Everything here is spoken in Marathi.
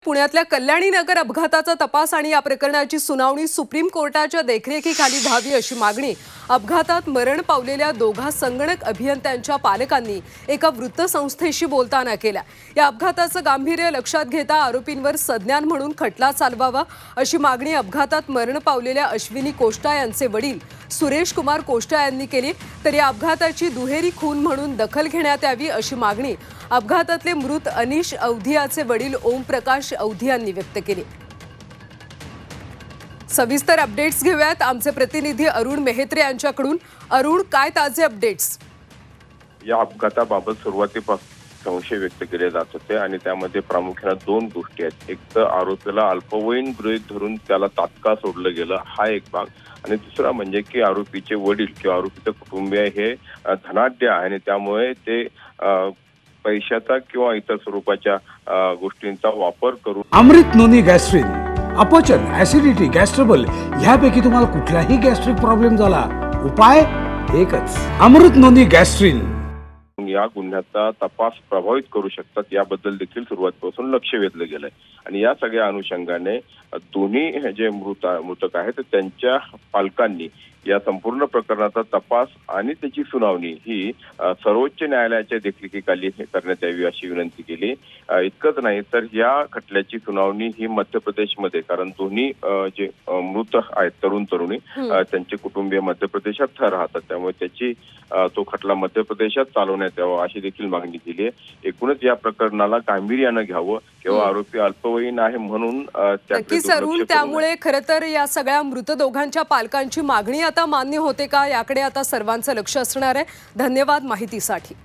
पुण्यातल्या कल्याणी नगर अपघाताचा तपास आणि या प्रकरणाची सुनावणी सुप्रीम कोर्टाच्या देखरेखीखाली व्हावी अशी मागणी अपघातात मरण पावलेल्या दोघा संगणक अभियंत्यांच्या पालकांनी एका वृत्तसंस्थेशी बोलताना केला। या अपघाताचं गांभीर्य लक्षात घेता आरोपींवर संज्ञान म्हणून खटला चालवावा अशी मागणी अपघातात मरण पावलेल्या अश्विनी कोष्टा यांचे वडील सुरेश कुमार कोष्टा यांनी केली। तर या अपघाताची दुहेरी खून म्हणून दखल घेण्यात यावी अशी मागणी अपघातातले मृत अनिश अवधियाचे वडील ओमप्रकाश अवधी यांनी व्यक्त केली। सविस्तर अपडेट्स घेऊयात आमचे प्रतिनिधी अरुण मेहत्रे यांच्याकडून। अरुण, काय ताजे अपडेट्स? या अपघाताबाबत सुरुवातीपासून संशय व्यक्त केले जात होते आणि त्यामध्ये प्रामुख्याने दोन गोष्टी आहेत। एक तर आरोपीला अल्पवयीन गृहीत धरून त्याला तात्काळ सोडलं गेलं, हा एक भाग, आणि दुसरा म्हणजे की आरोपीचे वडील किंवा आरोपीचे कुटुंबीय हे धनाढ्य आहे आणि त्यामुळे ते पैशाचा किंवा इतर स्वरूपाच्या गोष्टींचा वापर करून अमृत नोनी गॅस्ट्रिन, अपचन, ऍसिडिटी, गॅस्ट्रबल ह्यापैकी तुम्हाला कुठलाही गॅस्ट्रिक प्रॉब्लेम झाला, उपाय एकच, अमृत नोनी गॅस्ट्रिन। या गुन्ह्याचा तपास प्रभावित करू शकतात याबद्दल देखील सुरुवातीपासून लक्ष वेधलं गेलंय आणि या सगळ्या अनुषंगाने दोन्ही जे मृतक आहेत त्यांच्या पालकांनी या संपूर्ण प्रकरणाचा तपास आणि त्याची सुनावणी ही सर्वोच्च न्यायालयाच्या देखरेखीखाली करण्यात यावी अशी विनंती केली। इतकंच नाही तर या खटल्याची सुनावणी ही मध्य प्रदेशमध्ये, कारण दोन्ही जे मृत आहेत तरुण तरुणी त्यांचे कुटुंबीय मध्य प्रदेशात राहतात, त्यामुळे त्याची तो खटला मध्य प्रदेशात चालवण्यात यावा अशी देखील मागणी केली आहे। एकूणच या प्रकरणाला गांभीर्यानं घ्यावं किंवा आरोपी अल्पवयीन आहे म्हणून त्यामुळे खरं तर या सगळ्या मृत दोघांच्या पालकांची मागणी आता मान्य होते का याकडे आता सर्वांचं लक्ष असणार आहे। धन्यवाद माहितीसाठी।